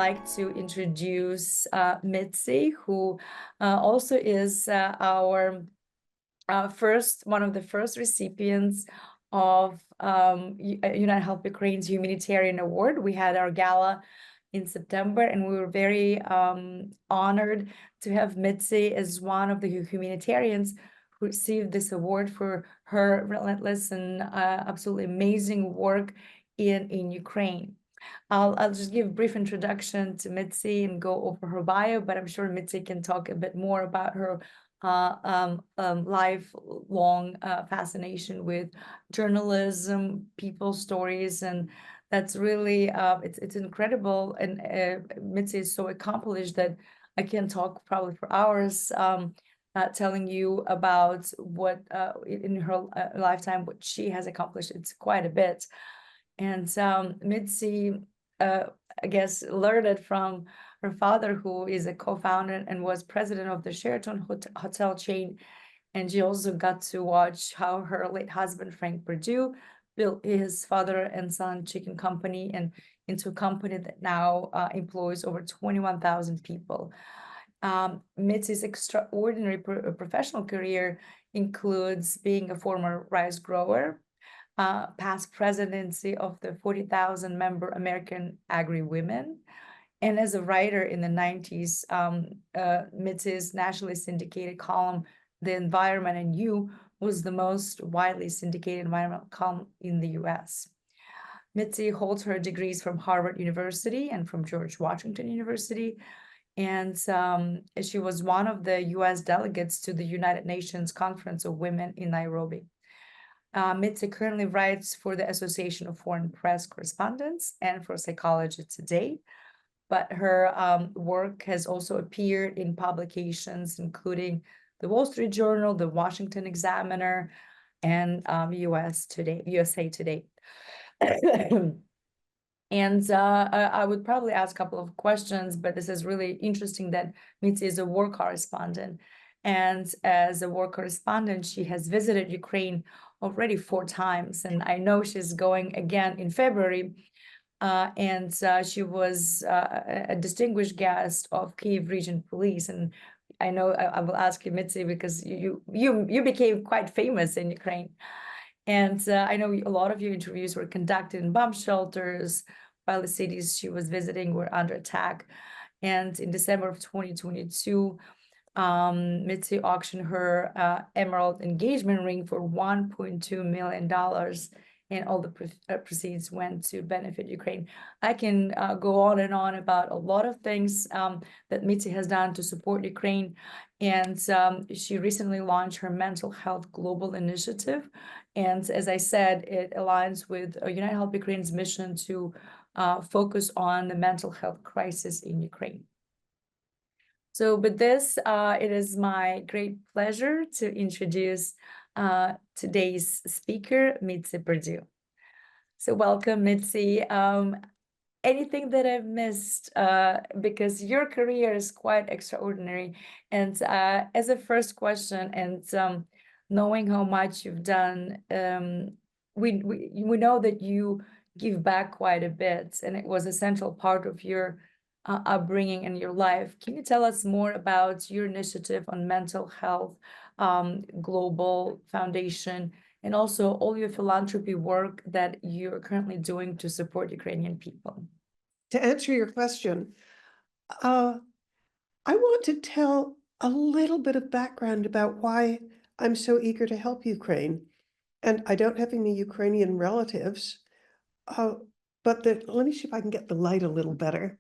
like to introduce Mitzi, who also is our one of the first recipients of United Help Ukraine's Humanitarian Award. We had our gala in September, and we were very honored to have Mitzi as one of the humanitarians who received this award for her relentless and absolutely amazing work in Ukraine. I'll just give a brief introduction to Mitzi and go over her bio, but I'm sure Mitzi can talk a bit more about her lifelong fascination with journalism, people stories, and that's really it's incredible. And Mitzi is so accomplished that I can talk probably for hours, telling you about what in her lifetime what she has accomplished. It's quite a bit. And Mitzi, I guess, learned it from her father, who is a co-founder and was president of the Sheraton hotel chain. And she also got to watch how her late husband, Frank Perdue, built his father and son chicken company and into a company that now employs over 21,000 people. Mitzi's extraordinary professional career includes being a former rice grower, past presidency of the 40,000 member American Agri Women. And as a writer in the 90s, Mitzi's nationally syndicated column, The Environment and You, was the most widely syndicated environmental column in the US. Mitzi holds her degrees from Harvard University and from George Washington University. And she was one of the US delegates to the United Nations Conference of Women in Nairobi. Mitzi currently writes for the Association of Foreign Press Correspondents and for Psychology Today, but her work has also appeared in publications including the Wall Street Journal, the Washington Examiner, and USA Today. And I would probably ask a couple of questions, but this is really interesting that Mitzi is a war correspondent. And as a war correspondent, she has visited Ukraine already 4 times. And I know she's going again in February. And she was a distinguished guest of Kyiv Region Police. And I know I will ask you, Mitzi, because you became quite famous in Ukraine. And I know a lot of your interviews were conducted in bomb shelters while the cities she was visiting were under attack. And in December of 2022, Mitzi auctioned her emerald engagement ring for $1.2 million, and all the proceeds went to benefit Ukraine. I can go on and on about a lot of things that Mitzi has done to support Ukraine. And she recently launched her mental health global initiative. And as I said, it aligns with United Help Ukraine's mission to focus on the mental health crisis in Ukraine. So with this, it is my great pleasure to introduce today's speaker, Mitzi Perdue. So welcome, Mitzi. Anything that I've missed, because your career is quite extraordinary. And as a first question, and knowing how much you've done, we know that you give back quite a bit, and it was a central part of your upbringing and your life. Can you tell us more about your initiative on mental health, global foundation, and also all your philanthropy work that you're currently doing to support Ukrainian people? To answer your question, I want to tell a little bit of background about why I'm so eager to help Ukraine. And I don't have any Ukrainian relatives, but let me see if I can get the light a little better.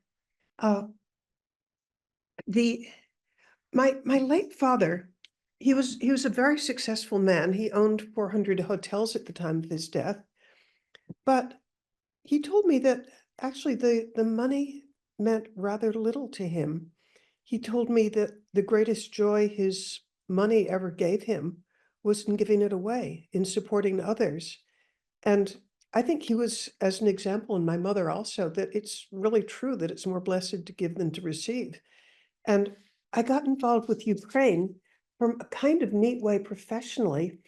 My late father, he was a very successful man. He owned 400 hotels at the time of his death, but he told me that actually the money meant rather little to him. He told me that the greatest joy his money ever gave him was in giving it away, in supporting others. And I think he was, as an example, and my mother also, that it's really true that it's more blessed to give than to receive. And I got involved with Ukraine from a kind of neat way professionally.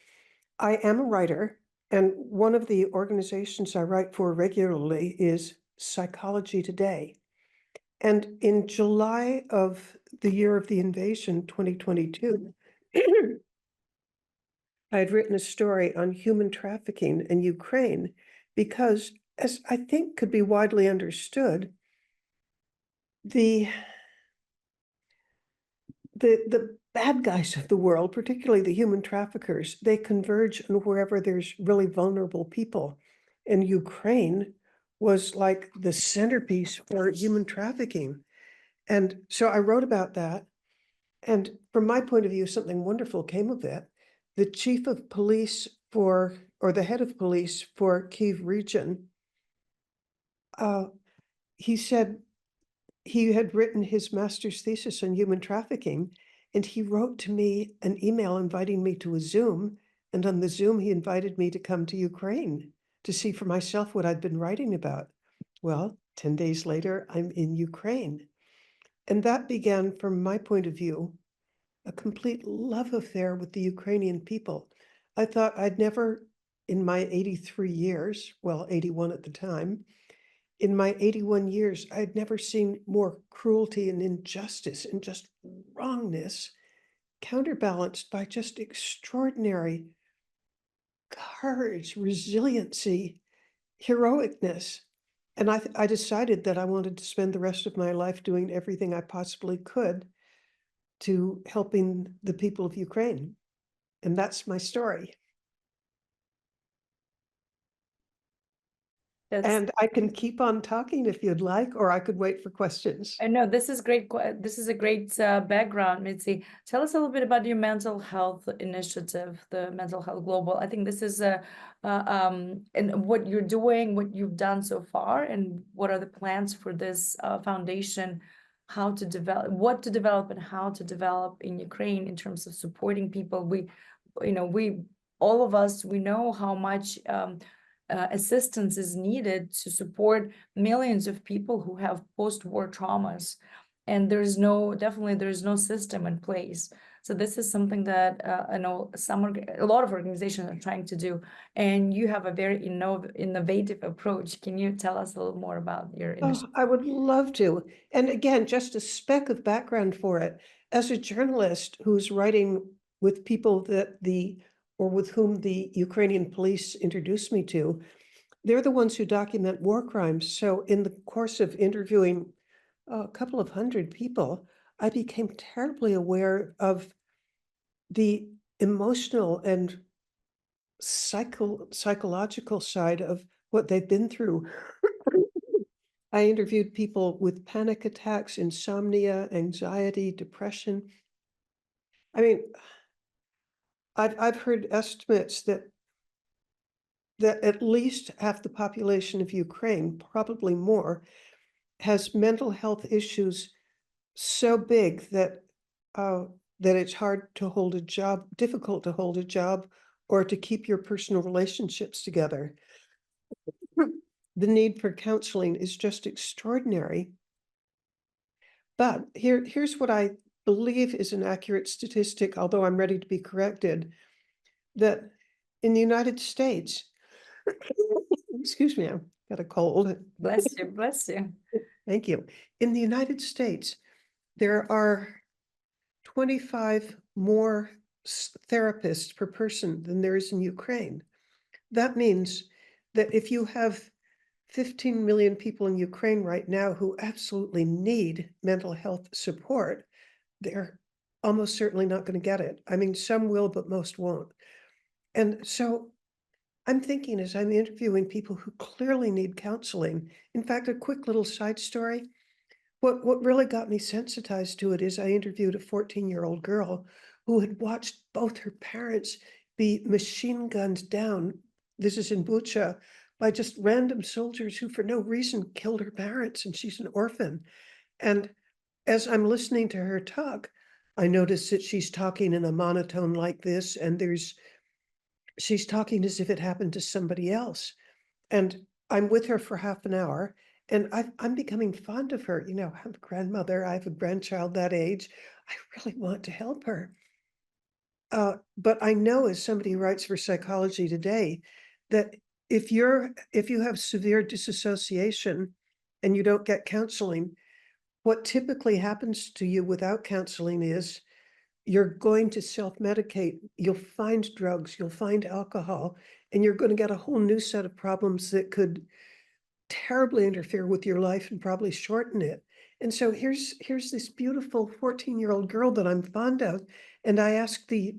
I am a writer, and one of the organizations I write for regularly is Psychology Today. And in July of the year of the invasion, 2022, I had written a story on human trafficking in Ukraine because, as I think could be widely understood, the the bad guys of the world, particularly the human traffickers, they converge on wherever there's really vulnerable people. And Ukraine was like the centerpiece for human trafficking. And so I wrote about that. And from my point of view, something wonderful came of it. The chief of police for, or the head of police for Kyiv region, uh, he said he had written his master's thesis on human trafficking, and he wrote to me an email inviting me to a Zoom. And on the Zoom, he invited me to come to Ukraine to see for myself what I'd been writing about. Well, 10 days later, I'm in Ukraine. And that began, from my point of view, a complete love affair with the Ukrainian people. I thought I'd never, in my 83 years, well, 81 at the time, in my 81 years, I'd never seen more cruelty and injustice and just wrongness counterbalanced by just extraordinary courage, resiliency, heroicness. And I decided that I wanted to spend the rest of my life doing everything I possibly could to helping the people of Ukraine. And that's my story. That's And I can keep on talking if you'd like, or I could wait for questions. I know this is great. This is a great background, Mitzi. Tell us a little bit about your mental health initiative, the Mental Health Global. I think this is and what you're doing, what you've done so far, and what are the plans for this foundation, how to develop, what to develop, and how to develop in Ukraine in terms of supporting people. We all of us, we know how much assistance is needed to support millions of people who have post-war traumas, and there's no system in place. So this is something that I know a lot of organizations are trying to do, and you have a very innovative approach. Can you tell us a little more about your initiative? Oh, I would love to. And again, just a speck of background for it. As a journalist who's writing with people or with whom the Ukrainian police introduced me to, they're the ones who document war crimes. So in the course of interviewing a couple of hundred people, I became terribly aware of the emotional and psychological side of what they've been through. I interviewed people with panic attacks, insomnia, anxiety, depression. I mean, I've heard estimates that at least half the population of Ukraine, probably more, has mental health issues so big that that it's hard to hold a job, difficult to hold a job, or to keep your personal relationships together. The need for counseling is just extraordinary. But here's what I believe is an accurate statistic, although I'm ready to be corrected, that in the United States, excuse me, I've got a cold. Bless you, bless you. Thank you. In the United States, there are 25 more therapists per person than there is in Ukraine. That means that if you have 15 million people in Ukraine right now who absolutely need mental health support, they're almost certainly not going to get it. I mean, some will, but most won't. And so I'm thinking as I'm interviewing people who clearly need counseling. In fact, a quick little side story. What really got me sensitized to it is I interviewed a 14-year-old girl who had watched both her parents be machine gunned down. This is in Bucha, by just random soldiers who for no reason killed her parents, and she's an orphan. And as I'm listening to her talk, I notice that she's talking in a monotone like this, and she's talking as if it happened to somebody else. And I'm with her for half an hour, and I'm becoming fond of her. You know, I'm a grandmother, I have a grandchild that age. I really want to help her. But I know, as somebody who writes for Psychology Today, that if you have severe disassociation and you don't get counseling, what typically happens to you without counseling is you're going to self-medicate. You'll find drugs, you'll find alcohol, and you're going to get a whole new set of problems that could terribly interfere with your life and probably shorten it. And so here's this beautiful 14-year-old girl that I'm fond of, and I asked the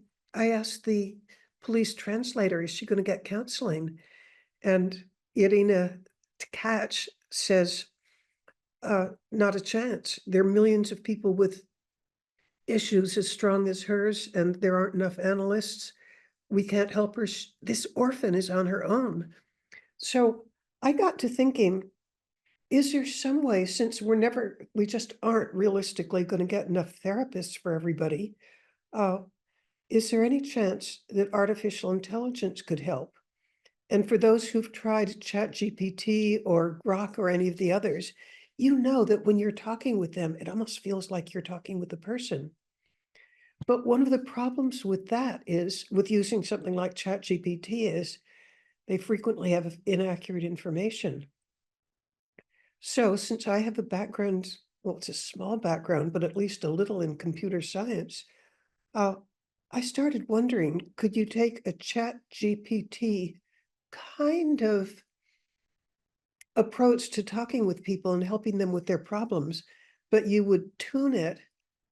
police translator, is she going to get counseling? And Irina Tkac says, not a chance. There are millions of people with issues as strong as hers, and there aren't enough analysts. We can't help her. This orphan is on her own. So I got to thinking, is there some way, since we just aren't realistically going to get enough therapists for everybody, uh, is there any chance that artificial intelligence could help? And for those who've tried ChatGPT or Grok or any of the others, you know that when you're talking with them, it almost feels like you're talking with a person. But one of the problems with that is, with using something like ChatGPT, is they frequently have inaccurate information. So since I have a background, well, it's a small background, but at least a little in computer science, I started wondering, could you take a ChatGPT kind of approach to talking with people and helping them with their problems, but you would tune it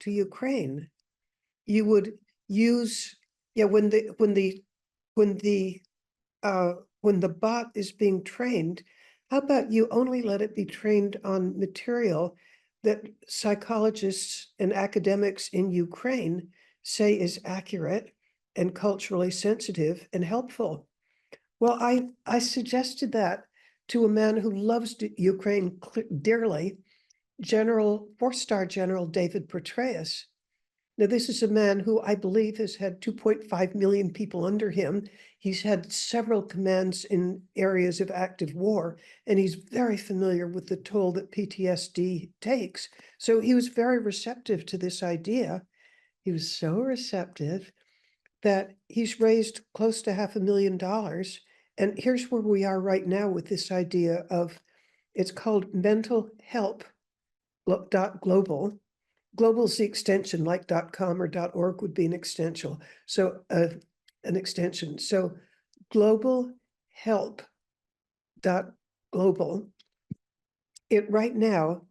to Ukraine? You would use, yeah, when the bot is being trained, how about you only let it be trained on material that psychologists and academics in Ukraine say is accurate and culturally sensitive and helpful? Well, I suggested that to a man who loves Ukraine dearly, four-star General David Petraeus. Now, this is a man who I believe has had 2.5 million people under him. He's had several commands in areas of active war, and he's very familiar with the toll that PTSD takes. So he was very receptive to this idea. He was so receptive that he's raised close to $500,000. And here's where we are right now with this idea of, it's called mental help global. Global's the extension, like .com or .org would be an extension. So an extension. So global help .global. It right now,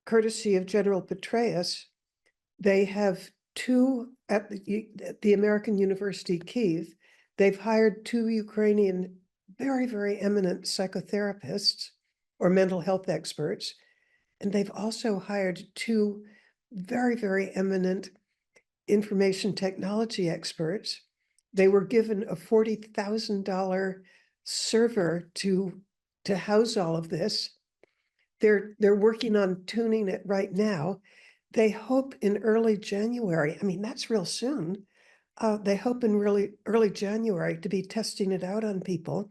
courtesy of General Petraeus, they have two at the American University Kyiv. They've hired two Ukrainian very, very eminent psychotherapists or mental health experts. And they've also hired two very, very eminent information technology experts. They were given a $40,000 server to house all of this. They're working on tuning it right now. They hope in early January, I mean, that's real soon. They hope in really early January to be testing it out on people.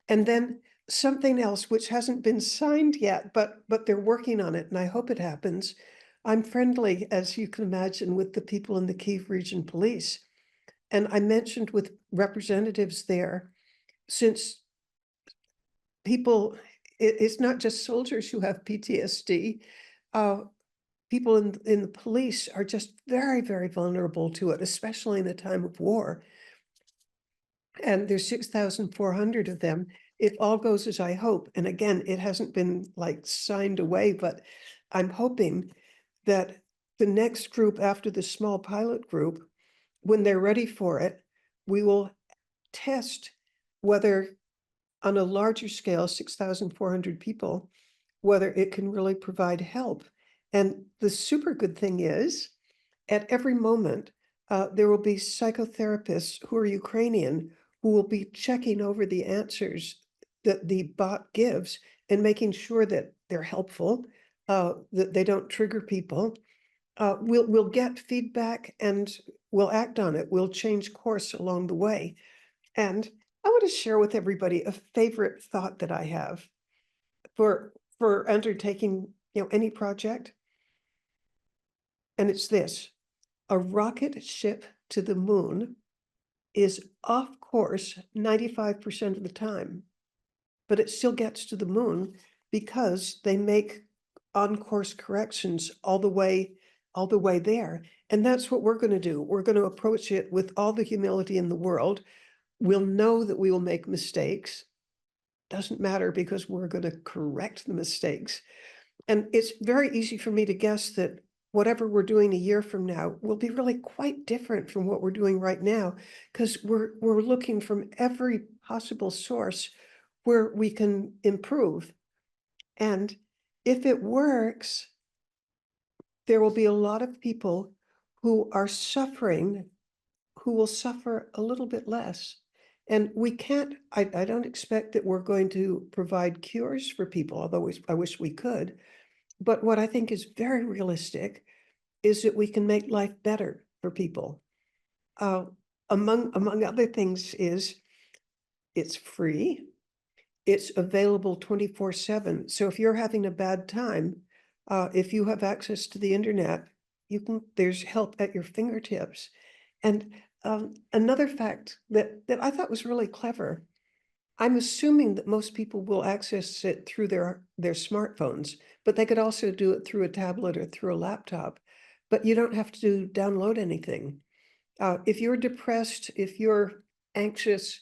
And then something else which hasn't been signed yet, but they're working on it, and I hope it happens. I'm friendly, as you can imagine, with the people in the Kyiv Region Police. And I mentioned with representatives there, since it's not just soldiers who have PTSD, people in the police are just very, very vulnerable to it, especially in a time of war. And there's 6,400 of them. It all goes as I hope. And again, it hasn't been like signed away, but I'm hoping that the next group after the small pilot group, when they're ready for it, we will test whether on a larger scale, 6,400 people, whether it can really provide help. And the super good thing is, at every moment, there will be psychotherapists who are Ukrainian who will be checking over the answers that the bot gives and making sure that they're helpful, that they don't trigger people. We'll get feedback and we'll act on it. We'll change course along the way. And I want to share with everybody a favorite thought that I have for undertaking, any project. And it's this: a rocket ship to the moon is off course 95% of the time, but it still gets to the moon because they make on-course corrections all the way there. And that's what we're going to do. We're going to approach it with all the humility in the world. We'll know that we will make mistakes. Doesn't matter, because we're going to correct the mistakes. And it's very easy for me to guess that whatever we're doing a year from now will be really quite different from what we're doing right now, because we're looking from every possible source where we can improve. And if it works, there will be a lot of people who are suffering, who will suffer a little bit less. And we can't, I don't expect that we're going to provide cures for people, although I wish we could. But what I think is very realistic is that we can make life better for people. Among other things is it's free. It's available 24/7. So if you're having a bad time, if you have access to the internet, there's help at your fingertips. And another fact that I thought was really clever, I'm assuming that most people will access it through their smartphones, but they could also do it through a tablet or through a laptop. But you don't have to download anything. If you're depressed, if you're anxious,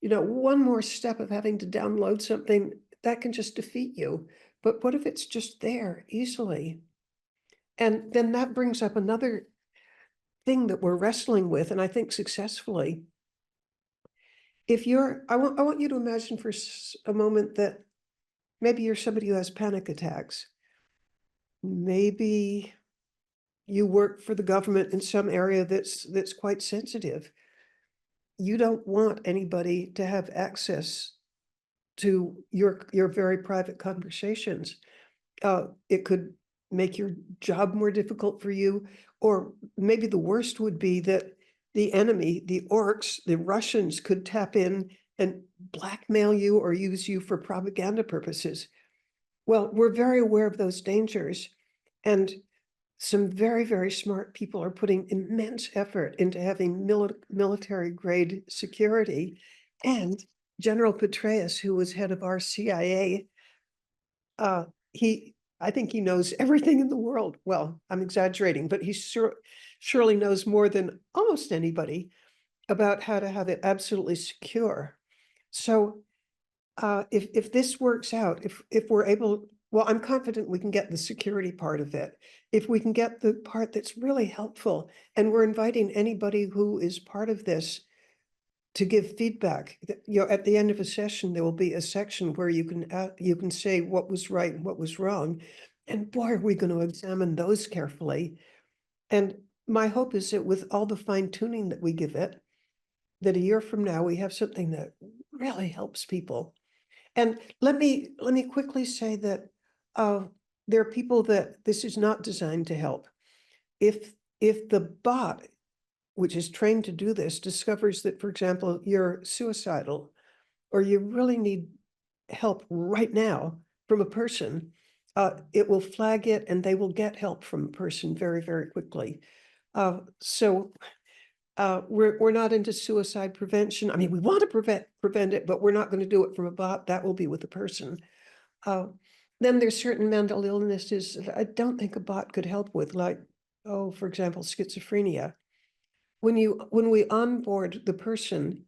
one more step of having to download something, that can just defeat you. But what if it's just there easily? And then that brings up another thing that we're wrestling with, and I think successfully. I want you to imagine for a moment that maybe you're somebody who has panic attacks. Maybe you work for the government in some area that's quite sensitive. You don't want anybody to have access to your very private conversations. It could make your job more difficult for you, or maybe the worst would be that the enemy, the orcs, the Russians, could tap in and blackmail you or use you for propaganda purposes. Well, we're very aware of those dangers, and some very, very smart people are putting immense effort into having military grade security. And General Petraeus, who was head of our CIA, I think he knows everything in the world. Well, I'm exaggerating, but he surely knows more than almost anybody about how to have it absolutely secure. So if this works out, if we're able, well, I'm confident we can get the security part of it. If we can get the part that's really helpful, and we're inviting anybody who is part of this to give feedback. At the end of a session, there will be a section where you can say what was right and what was wrong. And boy, are we going to examine those carefully. And my hope is that with all the fine tuning that we give it, that a year from now, we have something that really helps people. And let me quickly say that there are people that this is not designed to help. If the bot, which is trained to do this, discovers that, for example, you're suicidal or you really need help right now from a person, it will flag it and they will get help from a person very, very quickly. So we're not into suicide prevention. I mean, we want to prevent it, but we're not going to do it from a bot. That will be with a person. Then there's certain mental illnesses that I don't think a bot could help with, like, for example, schizophrenia. When we onboard the person,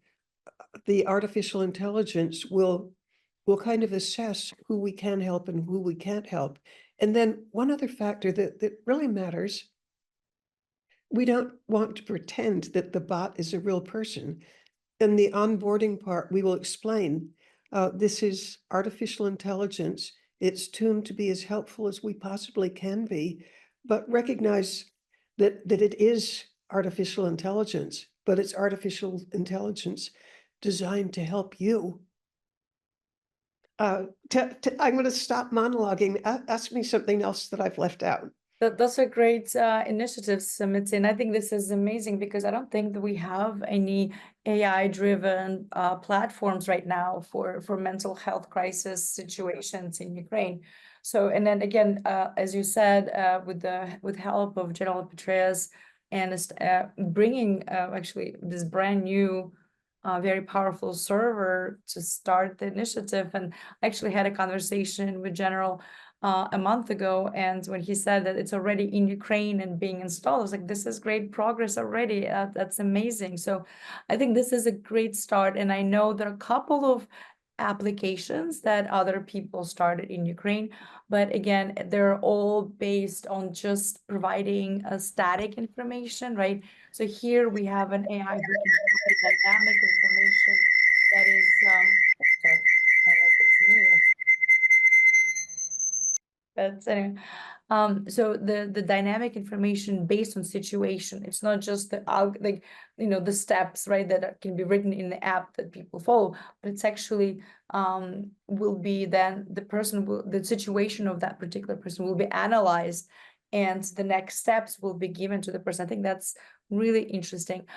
the artificial intelligence will kind of assess who we can help and who we can't help. And then one other factor that really matters, we don't want to pretend that the bot is a real person. In the onboarding part, we will explain, this is artificial intelligence. It's tuned to be as helpful as we possibly can be, but recognize that it is artificial intelligence, but it's artificial intelligence designed to help you. I'm going to stop monologuing. Ask me something else that I've left out. Those are great initiatives, Mitzi, and I think this is amazing because I don't think that we have any AI-driven platforms right now for mental health crisis situations in Ukraine. So, and then again, as you said, with help of General Petraeus and bringing actually this brand new, very powerful server to start the initiative, and I actually had a conversation with General a month ago, and when he said that it's already in Ukraine and being installed, I was like, this is great progress already. That's amazing. So I think this is a great start, and I know there are a couple of applications that other people started in Ukraine, but again, they're all based on just providing a static information, right? So here we have an AI who can provide dynamic information that is, sorry, I don't know if it's me or but anyway, so the dynamic information based on situation, it's not just the like, you know, the steps, right, that can be written in the app that people follow, but it's actually will be then the situation of that particular person will be analyzed, and the next steps will be given to the person. I think that's really interesting.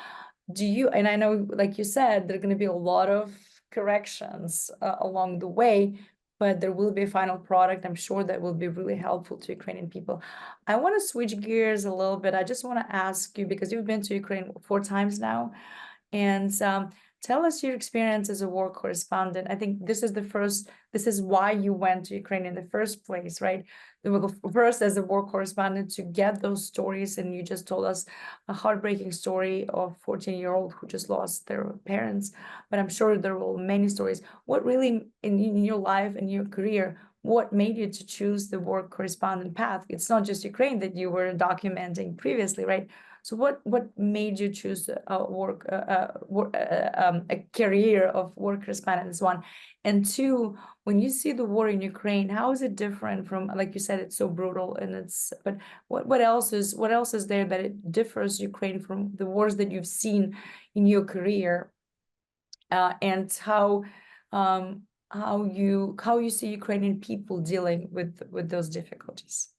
And I know, like you said, there are going to be a lot of corrections along the way, but there will be a final product, I'm sure, that will be really helpful to Ukrainian people. I want to switch gears a little bit. I just want to ask you, because you've been to Ukraine 4 times now, and tell us your experience as a war correspondent. I think this is why you went to Ukraine in the first place, right? First as a war correspondent to get those stories, and you just told us a heartbreaking story of 14-year-old who just lost their parents, but I'm sure there were many stories. What really in your life and your career, what made you to choose the war correspondent path? It's not just Ukraine that you were documenting previously, right? So what made you choose a career of war correspondent is one, and two, when you see the war in Ukraine, how is it different from, like you said, it's so brutal, and but what else is there that it differs Ukraine from the wars that you've seen in your career, and how you see Ukrainian people dealing with those difficulties?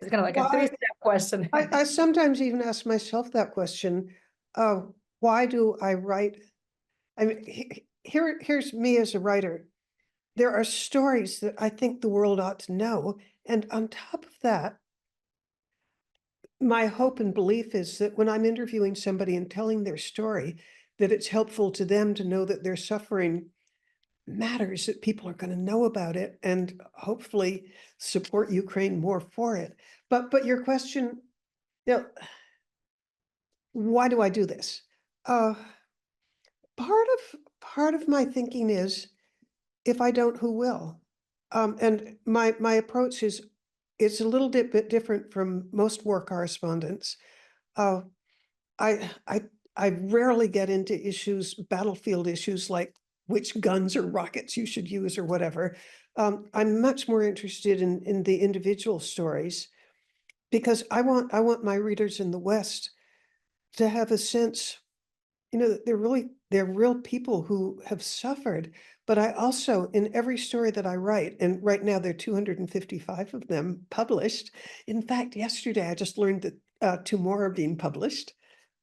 It's kind of like a Well, three-step question. I sometimes even ask myself that question. Why do I write? I mean, here's me as a writer. There are stories that I think the world ought to know. And on top of that, my hope and belief is that when I'm interviewing somebody and telling their story, that it's helpful to them to know that their suffering matters, that people are going to know about it, and hopefully support Ukraine more for it. But your question, you know, why do I do this? Uh, part of my thinking is, if I don't, who will? And my approach is, it's a little bit different from most war correspondents. Uh, I I I rarely get into battlefield issues like which guns or rockets you should use or whatever. I'm much more interested in the individual stories, because I want my readers in the West to have a sense, that they're real people who have suffered. But I also, in every story that I write, and right now there are 255 of them published. In fact, yesterday I just learned that 2 more are being published.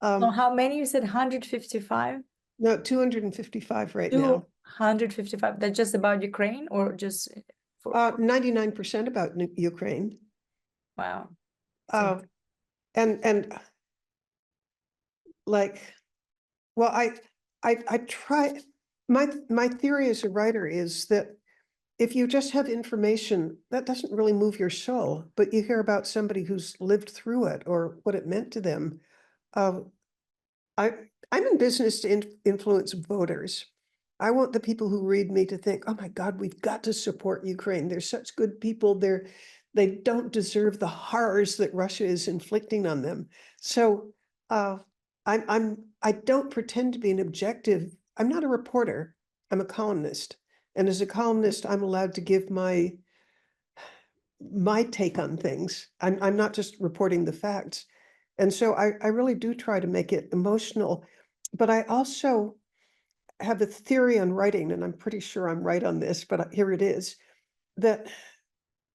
So Um, how many you said? 155? no, 255 right now. 255. That's just about Ukraine, or just for 99% about Ukraine. wow. Uh, and like, well, I try, my theory as a writer is that if you just have information, that doesn't really move your soul, but you hear about somebody who's lived through it or what it meant to them. Uh, I, I'm in business to influence voters. I want the people who read me to think, oh my God, we've got to support Ukraine. They're such good people. They don't deserve the horrors that Russia is inflicting on them. So uh, I don't pretend to be an objective. I'm not a reporter. I'm a columnist. And as a columnist, I'm allowed to give my take on things. I'm not just reporting the facts. And so I really do try to make it emotional. But I also have a theory on writing, and I'm pretty sure I'm right on this, but here it is, that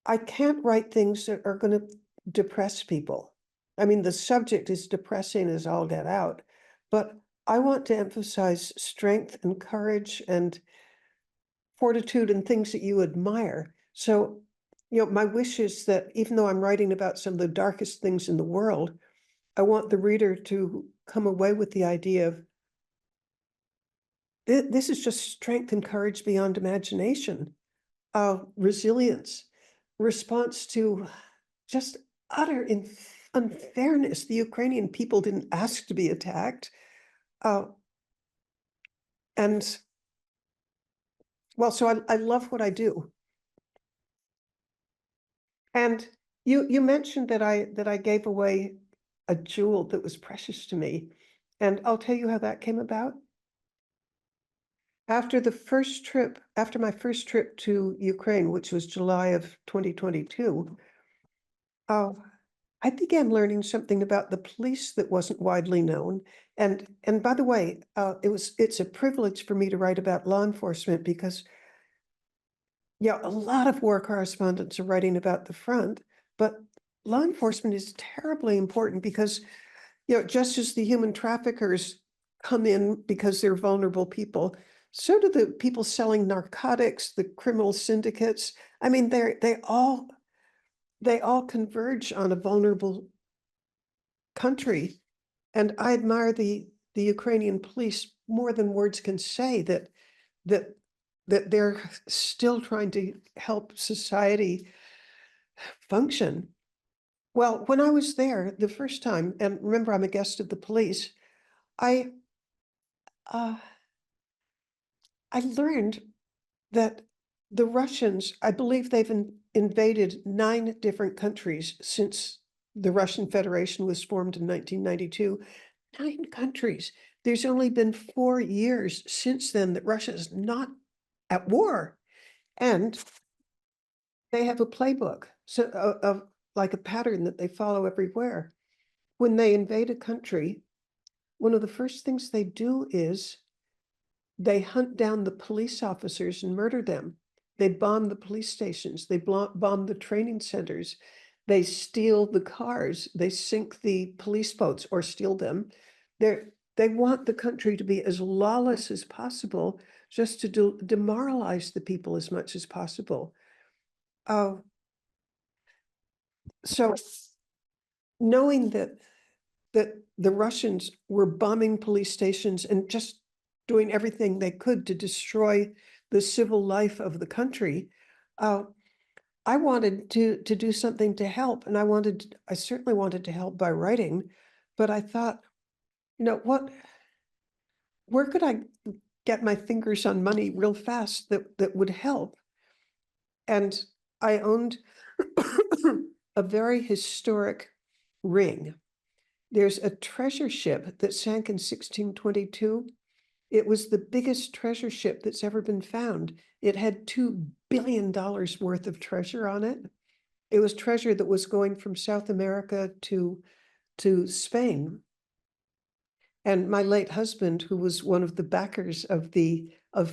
I can't write things that are going to depress people. I mean, the subject is depressing as all get out, but I want to emphasize strength and courage and fortitude and things that you admire. So, my wish is that even though I'm writing about some of the darkest things in the world, I want the reader to come away with the idea of this is just strength and courage beyond imagination, resilience. response to just utter unfairness. The Ukrainian people didn't ask to be attacked. And well, so I love what I do. And you mentioned that I gave away a jewel that was precious to me. And I'll tell you how that came about. After my first trip to Ukraine, which was July of 2022, I began learning something about the police that wasn't widely known. And by the way, it's a privilege for me to write about law enforcement because, yeah, a lot of war correspondents are writing about the front, but law enforcement is terribly important because, just as the human traffickers come in because they're vulnerable people, so do the people selling narcotics, the criminal syndicates. I mean, they all converge on a vulnerable country. And I admire the Ukrainian police more than words can say that they're still trying to help society function. Well, when I was there the first time, and remember, I'm a guest of the police, I uh, I learned that the Russians, I believe they've invaded 9 different countries since the Russian Federation was formed in 1992. 9 countries. There's only been 4 years since then that Russia is not at war. And they have a playbook, so of like a pattern that they follow everywhere. When they invade a country, one of the first things they do is they hunt down the police officers and murder them. They bomb the police stations. They bomb the training centers. They steal the cars. They sink the police boats or steal them. They want the country to be as lawless as possible, just to demoralize the people as much as possible. So knowing that the Russians were bombing police stations and just doing everything they could to destroy the civil life of the country, I wanted to do something to help, and I certainly wanted to help by writing, but I thought, where could I get my fingers on money real fast that would help? And I owned a very historic ring. There's a treasure ship that sank in 1622. It was the biggest treasure ship that's ever been found. It had $2 billion worth of treasure on it. It was treasure that was going from South America to Spain. And my late husband, who was one of the backers of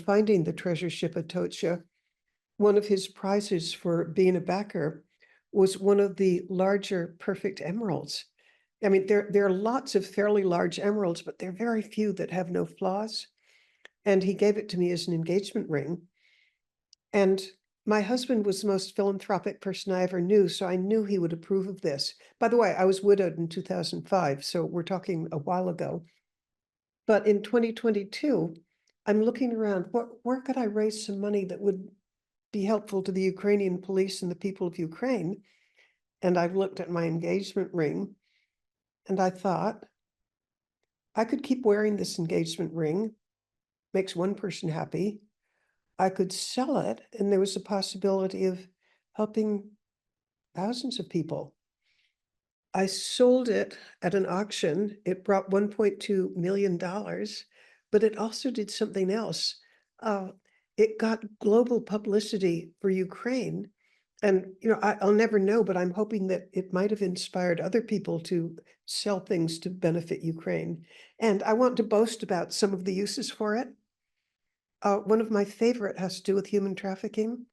finding the treasure ship Atocha, one of his prizes for being a backer was one of the larger perfect emeralds. I mean, there are lots of fairly large emeralds, but there are very few that have no flaws. And he gave it to me as an engagement ring. And my husband was the most philanthropic person I ever knew, so I knew he would approve of this. By the way, I was widowed in 2005, so we're talking a while ago. But in 2022, I'm looking around, where could I raise some money that would be helpful to the Ukrainian police and the people of Ukraine? And I've looked at my engagement ring, and I thought, I could keep wearing this engagement ring, makes one person happy. I could sell it, and there was a possibility of helping thousands of people. I sold it at an auction. It brought $1.2 million, but it also did something else. It got global publicity for Ukraine. And, I'll never know, but I'm hoping that it might have inspired other people to sell things to benefit Ukraine. And I want to boast about some of the uses for it. One of my favorite has to do with human trafficking.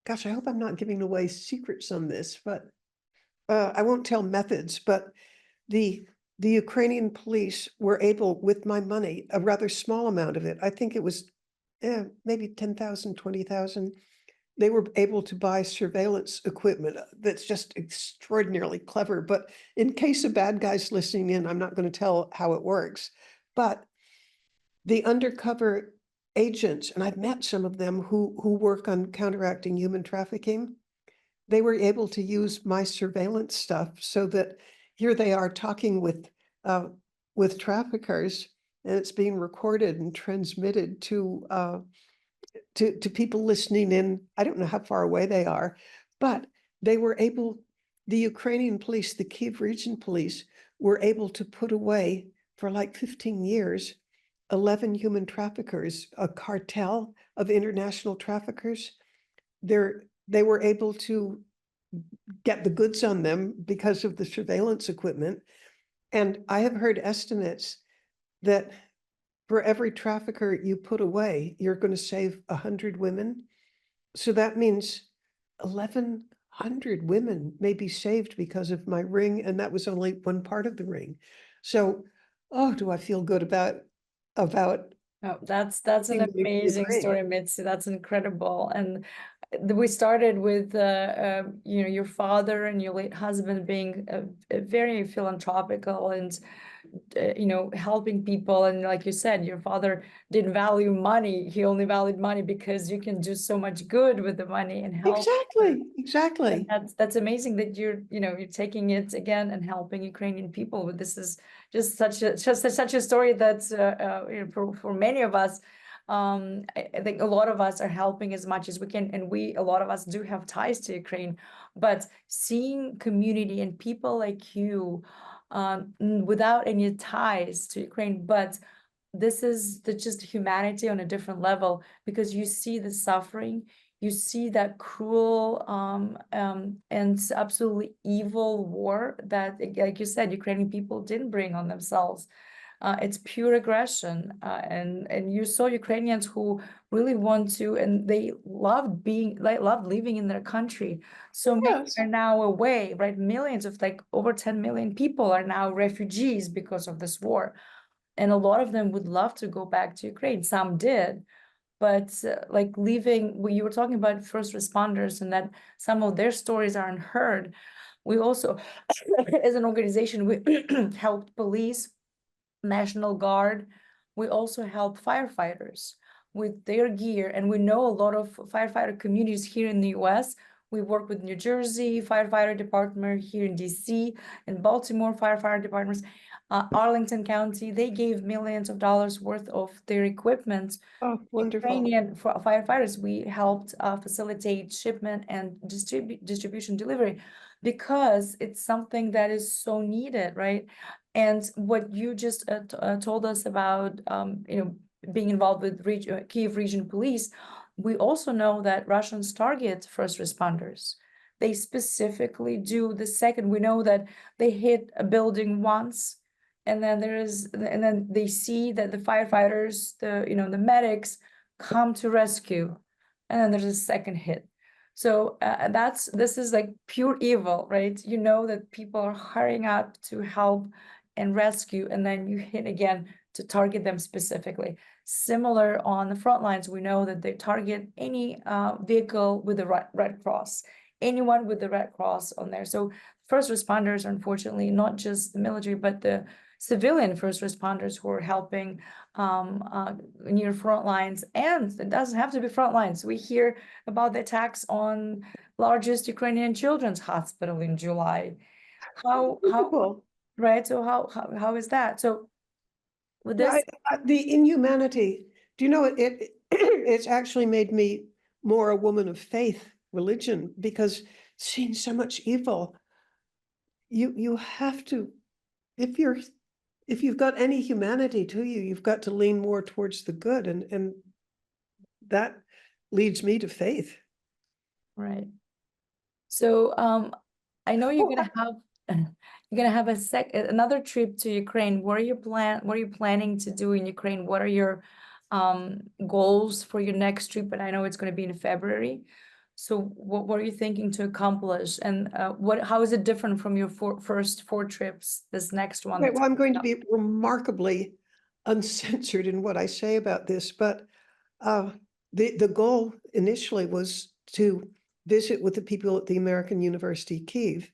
Gosh, I hope I'm not giving away secrets on this, but I won't tell methods, but the Ukrainian police were able, with my money, a rather small amount of it, I think it was maybe 10,000, 20,000. They were able to buy surveillance equipment that's just extraordinarily clever. But in case of bad guys listening in, I'm not going to tell how it works. But the undercover agents, and I've met some of them who work on counteracting human trafficking, they were able to use my surveillance stuff so that here they are talking with traffickers, and it's being recorded and transmitted to people listening in. I don't know how far away they are, but they were able, the Ukrainian police, the Kyiv region police, were able to put away for like 15 years 11 human traffickers, a cartel of international traffickers. They were able to get the goods on them because of the surveillance equipment. And I have heard estimates that for every trafficker you put away, you're going to save 100 women. So that means 1,100 women may be saved because of my ring, and that was only one part of the ring. So, oh, do I feel good about Oh, that's an being with amazing Ukraine. story, Mitzi. That's incredible. And we started with you know, your father and your late husband being very philanthropical and you know, helping people. And like you said, your father didn't value money. He only valued money because you can do so much good with the money and help. Exactly, And exactly. that's amazing that you're, you know, you're taking it again and helping Ukrainian people. This is just such a story that's you know, for many of us. I think a lot of us are helping as much as we can, and a lot of us do have ties to Ukraine. But seeing community and people like you, without any ties to Ukraine, but this is just humanity on a different level, because you see the suffering, you see that cruel and absolutely evil war that, like you said, Ukrainian people didn't bring on themselves. It's pure aggression, and you saw Ukrainians who really want to, and they loved living in their country. So many Yes. are now away, right? Millions of, like, over 10 million people are now refugees because of this war. And a lot of them would love to go back to Ukraine. Some did, but like leaving, you were talking about first responders and that some of their stories aren't heard. We also, as an organization, we helped police, National Guard. We also help firefighters with their gear, and we know a lot of firefighter communities here in the US. We work with New Jersey firefighter department, here in DC, and Baltimore firefighter departments, Arlington County. They gave millions of dollars worth of their equipment. Oh, wonderful. Ukrainian firefighters, we helped facilitate shipment and distribution delivery, because it's something that is so needed, right? And what you just told us about, you know, being involved with Kyiv region police, we also know that Russians target first responders. They specifically do the second. We know that they hit a building once, and then and then they see that the firefighters, the medics come to rescue, and then there's a second hit. So this is like pure evil, right? You know that people are hurrying up to help and rescue, and then you hit again to target them specifically. Similar on the front lines, we know that they target any vehicle with the Red Cross, anyone with the Red Cross on there. So first responders are, unfortunately, not just the military, but the civilian first responders who are helping near front lines. And it doesn't have to be front lines. We hear about the attacks on largest Ukrainian children's hospital in July. How Wonderful. right? So how is that? So with Yeah, this, the inhumanity. Do you know it? It's actually made me more a woman of faith, religion, because seeing so much evil, you have to, if you've got any humanity to you, you've got to lean more towards the good, and that leads me to faith. right? So I know you're Oh, gonna have another trip to Ukraine. What are you planning to do in Ukraine? What are your goals for your next trip? And I know it's going to be in February. So what are you thinking to accomplish? And how is it different from your first four trips, this next one right, that's well, I'm going to coming be remarkably uncensored in what I say about this, but the goal initially was to visit with the people at the American University Kyiv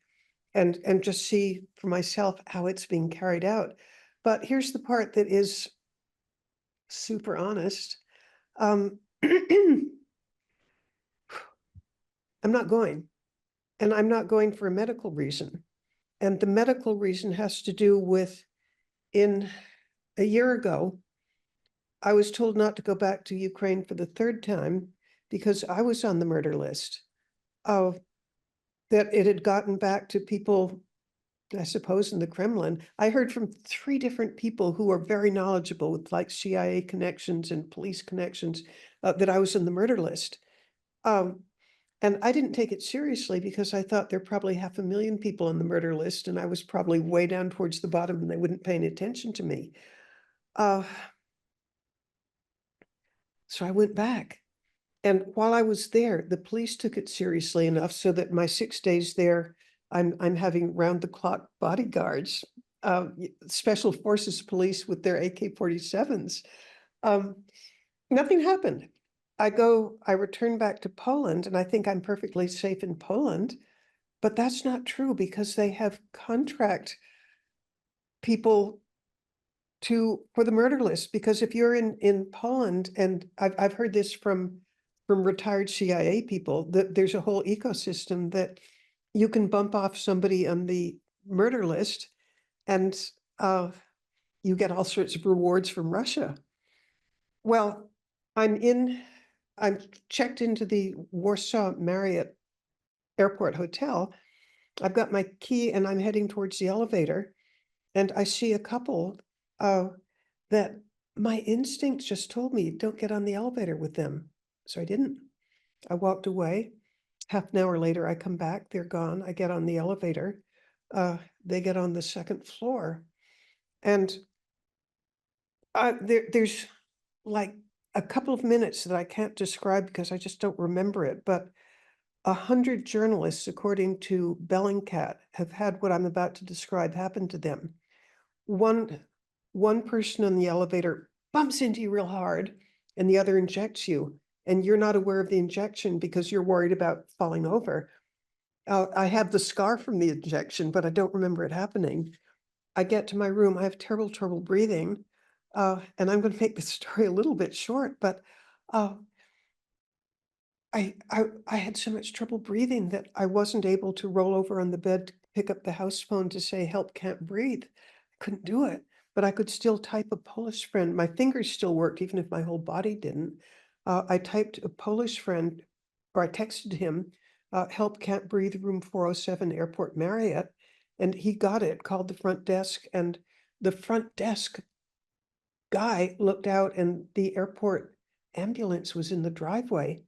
and just see for myself how it's being carried out. But here's the part that is super honest. I'm not going. and I'm not going for a medical reason. And the medical reason has to do with, a year ago, I was told not to go back to Ukraine for the third time because I was on the murder list. Of that it had gotten back to people, I suppose, in the Kremlin. I heard from 3 different people who are very knowledgeable with like CIA connections and police connections, that I was on the murder list. Um, and I didn't take it seriously because I thought there are probably 500,000 people on the murder list, and I was probably way down towards the bottom and they wouldn't pay any attention to me. Uh, so I went back. And while I was there, the police took it seriously enough so that my 6 days there, I'm having round the clock bodyguards, special forces police with their AK-47s. Nothing happened. I return back to Poland, and I think I'm perfectly safe in Poland, but that's not true because they have contract people for the murder list. Because if you're in Poland, and I've heard this from retired CIA people, that there's a whole ecosystem that you can bump off somebody on the murder list, and you get all sorts of rewards from Russia. Well, I'm checked into the Warsaw Marriott Airport Hotel. I've got my key and I'm heading towards the elevator, and I see a couple that my instincts just told me, don't get on the elevator with them. So I didn't. I walked away. Half an hour later, I come back, they're gone. I get on the elevator. They get on the 2nd floor. And there's like a couple of minutes that I can't describe because I just don't remember it, but 100 journalists, according to Bellingcat, have had what I'm about to describe happen to them. One person on the elevator bumps into you real hard, and the other injects you, and you're not aware of the injection because you're worried about falling over. I have the scar from the injection, but I don't remember it happening. I get to my room, I have terrible trouble breathing, and I'm going to make the story a little bit short, but I had so much trouble breathing that I wasn't able to roll over on the bed to pick up the house phone to say, help, can't breathe. I couldn't do it, but I could still type a Polish friend. My fingers still worked, even if my whole body didn't. I typed a Polish friend, or I texted him, help, can't breathe, room 407, Airport Marriott. And he got it, called the front desk, and the front desk guy looked out and the airport ambulance was in the driveway.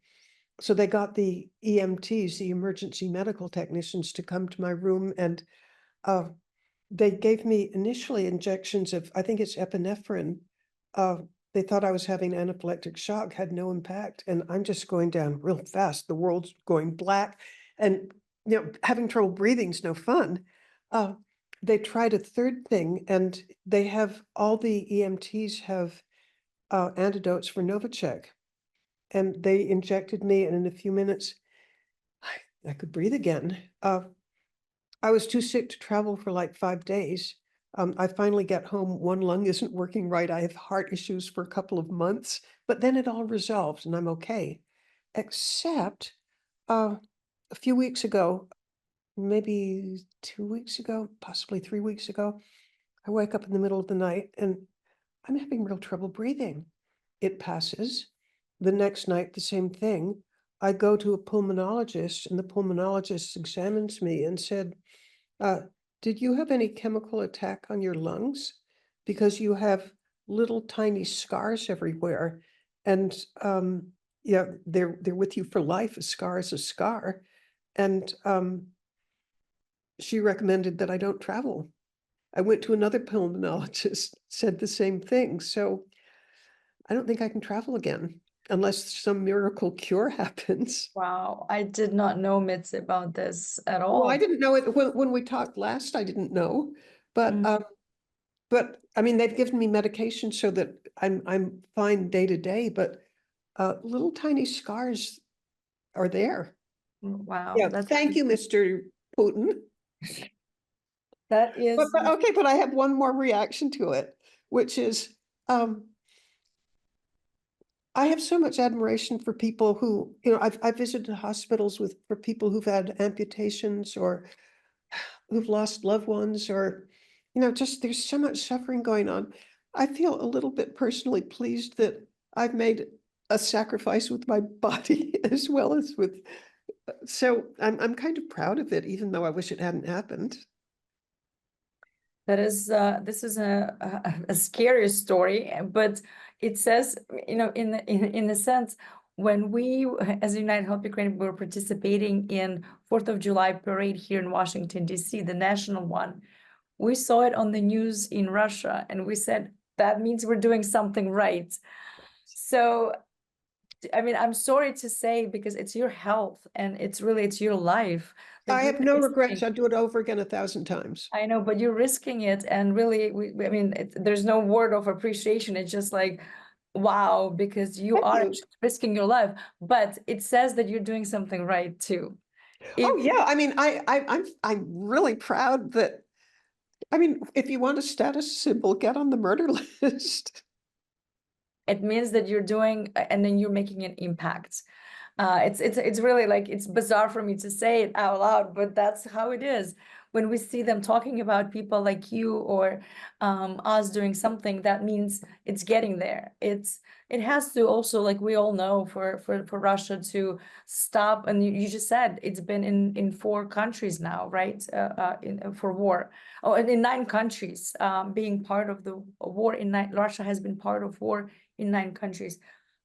So they got the EMTs, the emergency medical technicians, to come to my room, and they gave me initially injections of, I think it's epinephrine. They thought I was having anaphylactic shock, had no impact, and I'm just going down real fast. The world's going black, and having trouble breathing is no fun. They tried a third thing, and they have all the EMTs have antidotes for Novichok. And they injected me, and in a few minutes, I could breathe again. I was too sick to travel for like 5 days. I finally get home. One lung isn't working right. I have heart issues for a couple of months, but then it all resolved and I'm okay. Except a few weeks ago, maybe 2 weeks ago, possibly 3 weeks ago, I wake up in the middle of the night and I'm having real trouble breathing. It passes. The next night, the same thing. I go to a pulmonologist, and the pulmonologist examines me and said, did you have any chemical attack on your lungs? Because you have little tiny scars everywhere. And yeah, they're with you for life. A scar is a scar. And she recommended that I don't travel. I went to another pulmonologist, said the same thing. So I don't think I can travel again unless some miracle cure happens. Wow, I did not know, Mitzi, about this at Well, I all. didn't know it when we talked last. I didn't know, but Mm. I mean, they've given me medication so that I'm fine day to day. But little tiny scars are there. Wow, Yeah, thank you, Mr. Putin. that is But okay, but I have one more reaction to it, which is I have so much admiration for people who, I've visited hospitals for people who've had amputations or who've lost loved ones or, just there's so much suffering going on. I feel a little bit personally pleased that I've made a sacrifice with my body as well as with, so I'm kind of proud of it, even though I wish it hadn't happened. That is, this is a scary story, but it says, in the sense, when we, as United Help Ukraine, were participating in 4th of July parade here in Washington, D.C., the national one, we saw it on the news in Russia, and we said, that means we're doing something right. So, I mean, I'm sorry to say, because it's your health and it's your life that I you're have no regrets. risking. I'd do it over again 1,000 times. I know, but you're risking it, and really, I mean, there's no word of appreciation. It's just like, wow, because you Thank are you. actually risking your life. But it says that you're doing something right too. If Oh yeah, I mean, I'm really proud that, I mean, if you want a status symbol, get on the murder list. it means that you're doing, and then you're making an impact. It's really, like, it's bizarre for me to say it out loud, but that's how it is. When we see them talking about people like you or us doing something, that means it's getting there. It has to also, like we all know, for Russia to stop. And you just said it's been in 4 countries now, right? For war. Oh, and in 9 countries, being part of the war in 9. Russia has been part of war in 9 countries.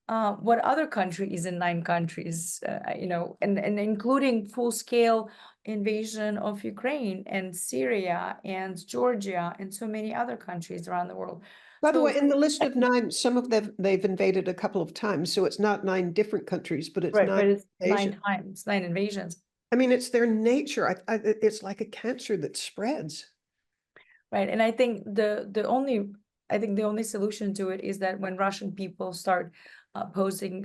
What other country is in 9 countries, and including full-scale invasion of Ukraine and Syria and Georgia and so many other countries around the world. By the So, way, in the list of 9, some of them they've invaded a couple of times, so it's not 9 different countries, but it's right, 9 but it's invasions. 9 times, 9 invasions. I mean, it's their nature. It's like a cancer that spreads. Right. And I think the only solution to it is that when Russian people start opposing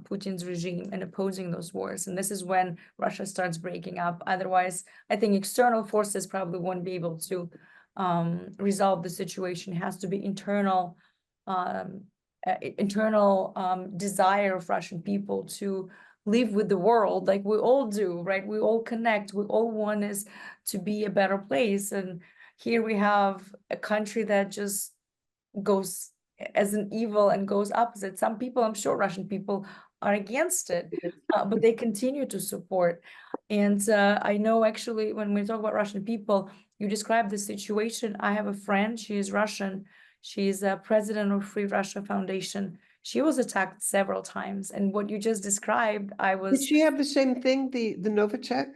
Putin's regime and opposing those wars, and this is when Russia starts breaking up. Otherwise, I think external forces probably won't be able to resolve the situation. It has to be internal desire of Russian people to live with the world like we all do, right? We all connect. We all want is to be a better place. And here we have a country that just goes as an evil and goes opposite. Some people, I'm sure Russian people, are against it, but they continue to support. And I know, actually, when we talk about Russian people, you describe the situation. I have a friend, she is Russian. She's a president of Free Russia Foundation. She was attacked several times. And what you just described, I Did was she have the same thing, the Novichok?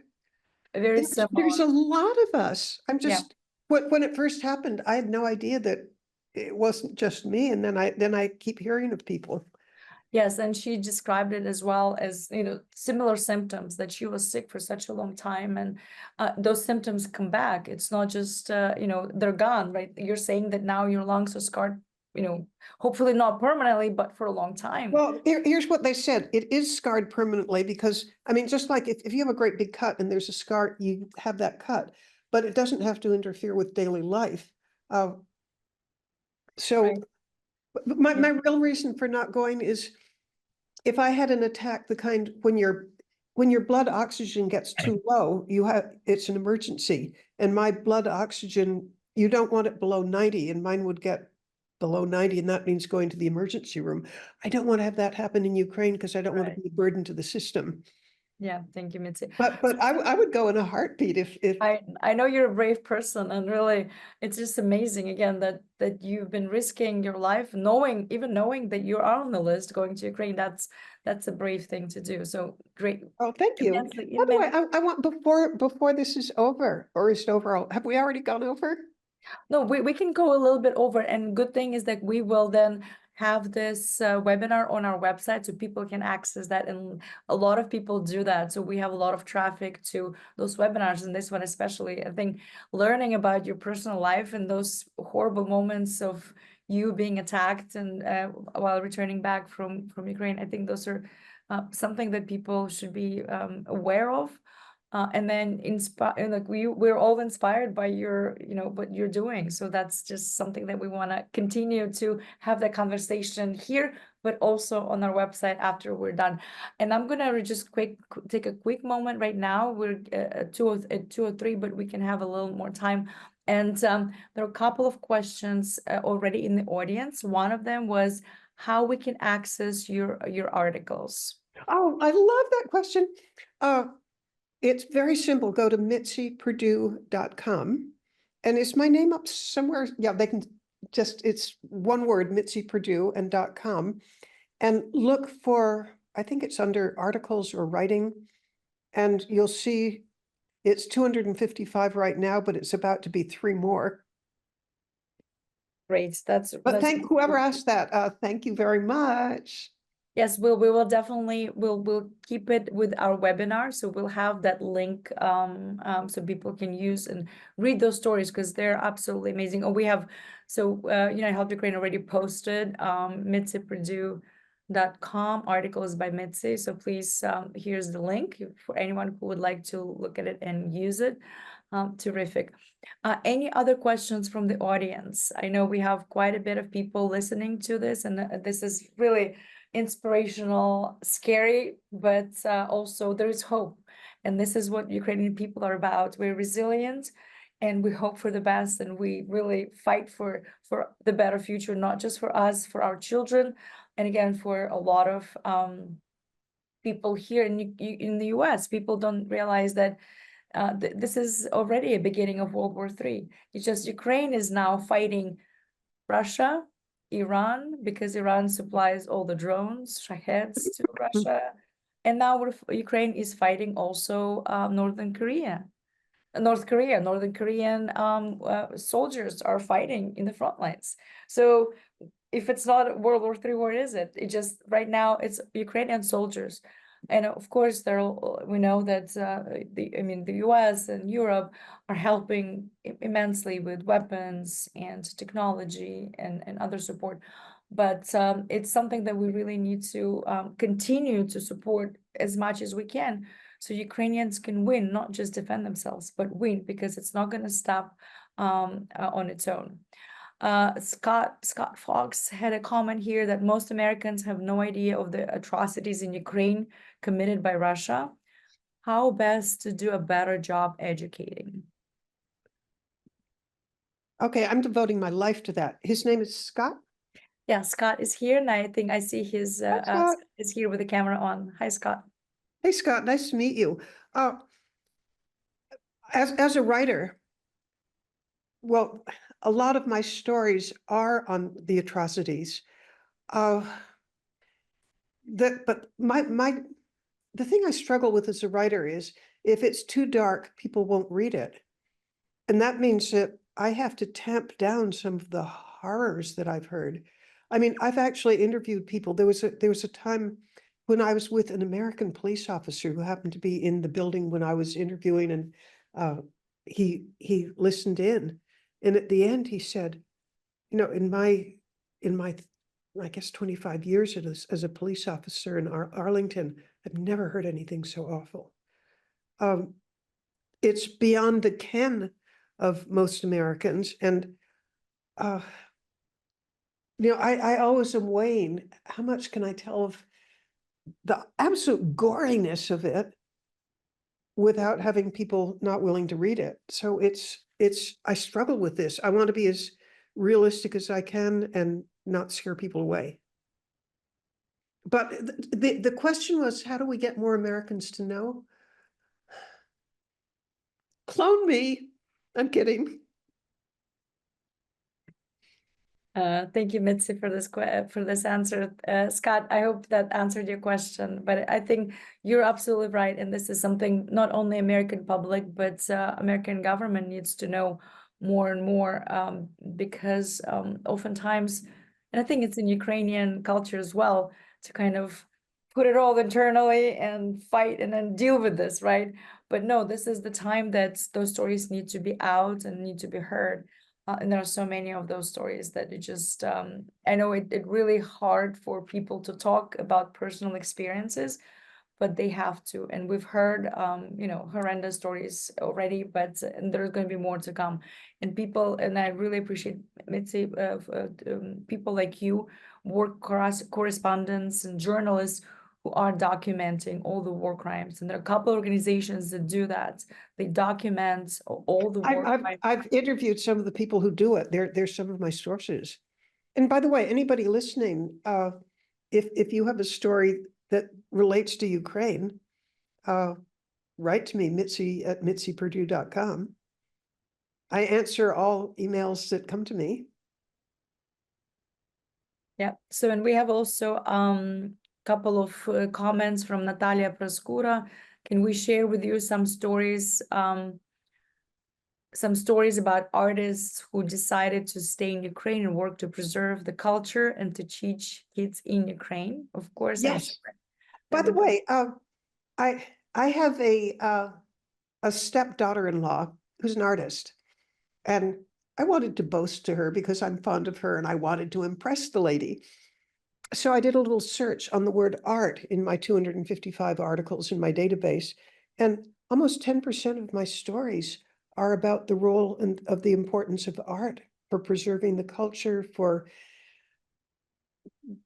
very There's similar. a lot of us. Yeah. When it first happened, I had no idea that it wasn't just me, and then I keep hearing of people. Yes, and she described it as well as, similar symptoms, that she was sick for such a long time, and those symptoms come back. It's not just, they're gone, right? You're saying that now your lungs are scarred, hopefully not permanently, but for a long time. Well, here's what they said. It is scarred permanently because, I mean, just like if you have a great big cut and there's a scar, you have that cut, but it doesn't have to interfere with daily life. So Right. but my real reason for not going is if I had an attack, the kind when your blood oxygen gets too low, it's an emergency. And my blood oxygen, you don't want it below 90, and mine would get below 90, and that means going to the emergency room. I don't want to have that happen in Ukraine because I don't want to Right. be a burden to the system. Yeah, thank you, Mitzi. But I would go in a heartbeat if I know you're a brave person, and really, it's just amazing again that you've been risking your life, even knowing that you are on the list going to Ukraine. That's a brave thing to do. So great. Oh, thank you. Immensely, By the way, I want before this is over, or is it over? Have we already gone over? No, we can go a little bit over, and good thing is that we will then have this webinar on our website so people can access that, and a lot of people do that. So we have a lot of traffic to those webinars, and this one especially. I think learning about your personal life and those horrible moments of you being attacked and while returning back from Ukraine, I think those are something that people should be aware of. And then like we're all inspired by what you're doing. So that's just something that we want to continue to have that conversation here but also on our website after we're done. And I'm gonna just take a quick moment right now. We're at 2:03, but we can have a little more time. And there are a couple of questions already in the audience. One of them was how we can access your articles. Oh, I love that question. It's very simple. Go to MitziPerdue.com. And is my name up somewhere? Yeah, they can just, it's one word, Mitzi Perdue and .com. And look for, I think it's under articles or writing. And you'll see it's 255 right now, but it's about to be 3 more. Great. But thank whoever asked that. Thank you very much. Yes, we will definitely we'll keep it with our webinar, so we'll have that link so people can use and read those stories because they're absolutely amazing. Oh, we have Help Ukraine already posted MitziPerdue.com articles by Mitzi. So please, here's the link for anyone who would like to look at it and use it. Terrific. Any other questions from the audience? I know we have quite a bit of people listening to this, and this is really inspirational, scary, but also there is hope. And this is what Ukrainian people are about. We're resilient and we hope for the best, and we really fight for the better future, not just for us, for our children, and again, for a lot of people here in the US. People don't realize that this is already a beginning of World War III. It's just Ukraine is now fighting Russia, Iran, because Iran supplies all the drones, Shaheds to Russia. And now Ukraine is fighting also North Korea. Northern Korean soldiers are fighting in the front lines. So if it's not World War III, what is it? It just right now it's Ukrainian soldiers. And of course, we know that the US and Europe are helping immensely with weapons and technology and other support. But it's something that we really need to continue to support as much as we can, so Ukrainians can win, not just defend themselves, but win, because it's not going to stop on its own. Scott Fox had a comment here that most Americans have no idea of the atrocities in Ukraine committed by Russia. How best to do a better job educating? Okay, I'm devoting my life to that. His name is Scott? Yeah, Scott is here, and I think I see his is here with the camera on. Hi, Scott. Hey, Scott, nice to meet you. As a writer, well, a lot of my stories are on the atrocities. But the thing I struggle with as a writer is if it's too dark, people won't read it. And that means that I have to tamp down some of the horrors that I've heard. I mean, I've actually interviewed people. There was a time when I was with an American police officer who happened to be in the building when I was interviewing, and he listened in. And at the end, he said, you know, in my, I guess 25 years as a police officer in Arlington, I've never heard anything so awful. It's beyond the ken of most Americans. And, I always am weighing how much can I tell of the absolute goriness of it without having people not willing to read it. So I struggle with this. I want to be as realistic as I can and not scare people away. But the question was, how do we get more Americans to know? Clone me. I'm kidding. Thank you, Mitzi, for this answer. Scott, I hope that answered your question, but I think you're absolutely right. And this is something not only American public, but American government needs to know more and more, because oftentimes, and I think it's in Ukrainian culture as well, to kind of put it all internally and fight and then deal with this, right? But no, this is the time that those stories need to be out and need to be heard. And there are so many of those stories that it just, I know it really hard for people to talk about personal experiences, but they have to. And we've heard, horrendous stories already, but and there's going to be more to come. And I really appreciate Mitzi, people like you correspondents and journalists who are documenting all the war crimes. And there are a couple of organizations that do that. They document all the war crimes. I've interviewed some of the people who do it. They're some of my sources. And by the way, anybody listening, if you have a story that relates to Ukraine, write to me, Mitzi at MitziPerdue.com. I answer all emails that come to me. Yeah. So, and we have also couple of comments from Natalia Proskura. Can we share with you some stories about artists who decided to stay in Ukraine and work to preserve the culture and to teach kids in Ukraine? Of course. Yes. By the way, I have a stepdaughter-in-law who's an artist, and I wanted to boast to her because I'm fond of her and I wanted to impress the lady. So I did a little search on the word art in my 255 articles in my database, and almost 10% of my stories are about the role of the importance of art for preserving the culture, for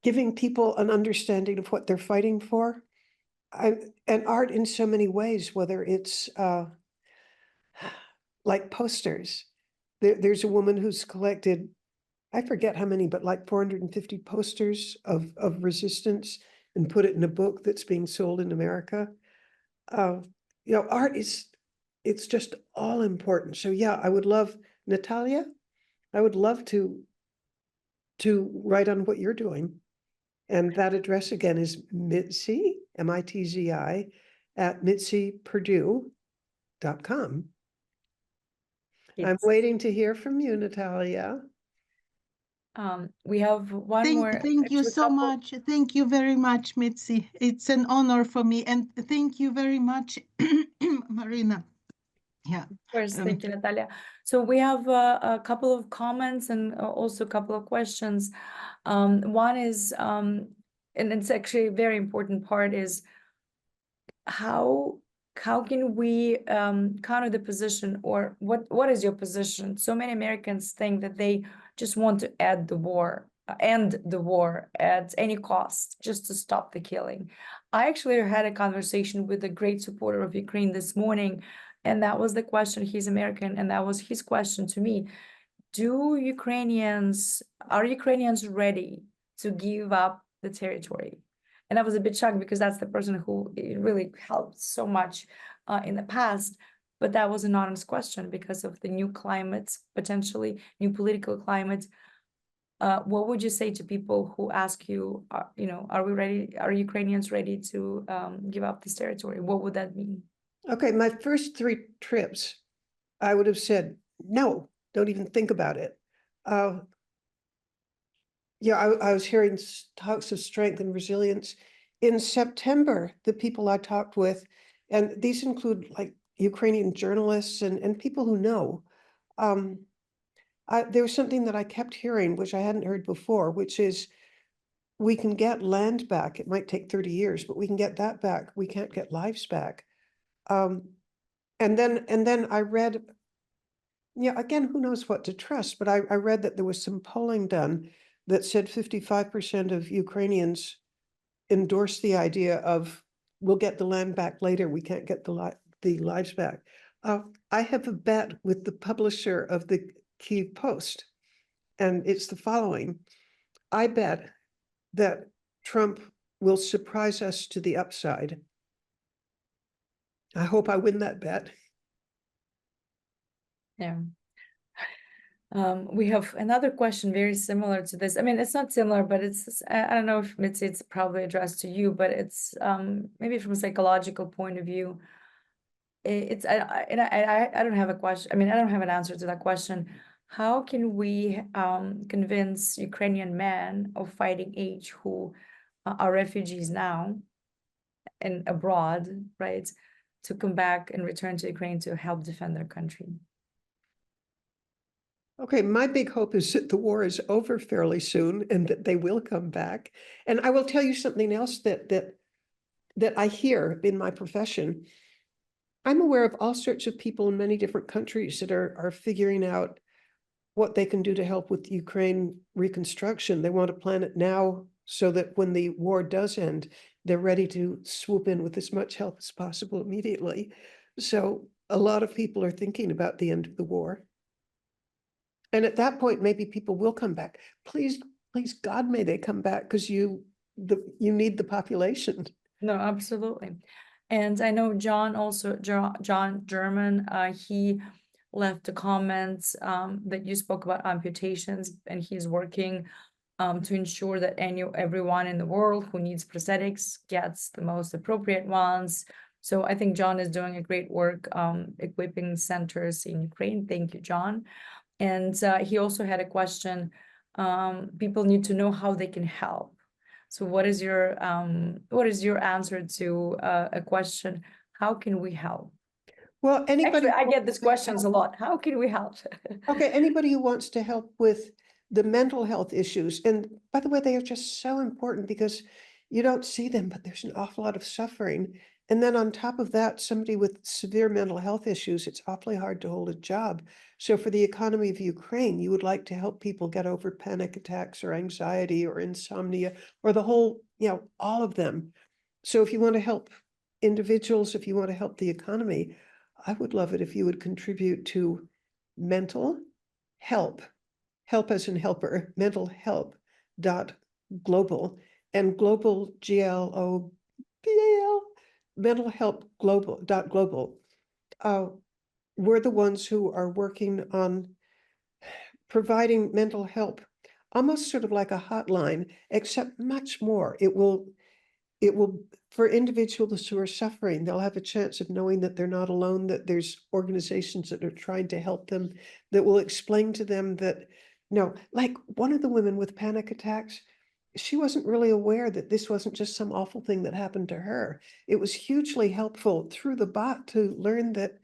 giving people an understanding of what they're fighting for. And art in so many ways, whether it's like posters. There's a woman who's collected, I forget how many, but like 450 posters of resistance and put it in a book that's being sold in America. Art it's just all important. So yeah, I would love, Natalia, I would love to write on what you're doing. And that address again is Mitzi, M-I-T-Z-I, at MitziPerdue.com. I'm waiting to hear from you, Natalia. We have one more. Thank you so much. Thank you very much, Mitzi. It's an honor for me. And thank you very much, Marina. Yeah. Of course, thank you, Natalia. So we have a couple of comments and also a couple of questions. One is, and it's actually a very important part, is how can we counter the position, or what is your position? So many Americans think that they just want to end the war at any cost, just to stop the killing. I actually had a conversation with a great supporter of Ukraine this morning, and that was the question. He's American, and that was his question to me. Are Ukrainians ready to give up the territory? And I was a bit shocked because that's the person who really helped so much in the past. But that was an honest question because of the new climate, potentially new political climate. What would you say to people who ask you, are we ready? Are Ukrainians ready to give up this territory? What would that mean? Okay, my first 3 trips, I would have said, no, don't even think about it. Yeah, I was hearing talks of strength and resilience. In September, the people I talked with, and these include like Ukrainian journalists and people who know, there was something that I kept hearing, which I hadn't heard before, which is we can get land back. It might take 30 years, but we can get that back. We can't get lives back. And then I read, again, who knows what to trust, but I read that there was some polling done that said 55% of Ukrainians endorse the idea of we'll get the land back later, we can't get the lives back. I have a bet with the publisher of the Kyiv Post, and it's the following. I bet that Trump will surprise us to the upside. I hope I win that bet. Yeah. We have another question very similar to this. I mean, it's not similar, but I don't know if it's probably addressed to you, but it's maybe from a psychological point of view. I don't have a question. I mean, I don't have an answer to that question. How can we convince Ukrainian men of fighting age who are refugees now and abroad, right, to come back and return to Ukraine to help defend their country? Okay, my big hope is that the war is over fairly soon and that they will come back. And I will tell you something else that I hear in my profession. I'm aware of all sorts of people in many different countries that are figuring out what they can do to help with Ukraine reconstruction. They want to plan it now so that when the war does end, they're ready to swoop in with as much help as possible immediately. So a lot of people are thinking about the end of the war. And at that point, maybe people will come back. Please, please, God, may they come back, because you need the population. No, absolutely. And I know John also, John German, he left a comment that you spoke about amputations, and he's working to ensure that everyone in the world who needs prosthetics gets the most appropriate ones. So I think John is doing a great work equipping centers in Ukraine. Thank you, John. And he also had a question. People need to know how they can help. So what is your answer to a question? How can we help? Well, anybody. Actually, I get these questions a lot. How can we help? Okay, anybody who wants to help with the mental health issues, and by the way, they are just so important because you don't see them, but there's an awful lot of suffering. And then on top of that, somebody with severe mental health issues, it's awfully hard to hold a job. So for the economy of Ukraine, you would like to help people get over panic attacks or anxiety or insomnia or the whole, all of them. So if you want to help individuals, if you want to help the economy, I would love it if you would contribute to mental help as in helper, mental help .global, and global, GLOBAL, mental help global. We're the ones who are working on providing mental help, almost sort of like a hotline, except much more. It will, for individuals who are suffering, they'll have a chance of knowing that they're not alone, that there's organizations that are trying to help them, that will explain to them that, like one of the women with panic attacks, she wasn't really aware that this wasn't just some awful thing that happened to her. It was hugely helpful through the bot to learn that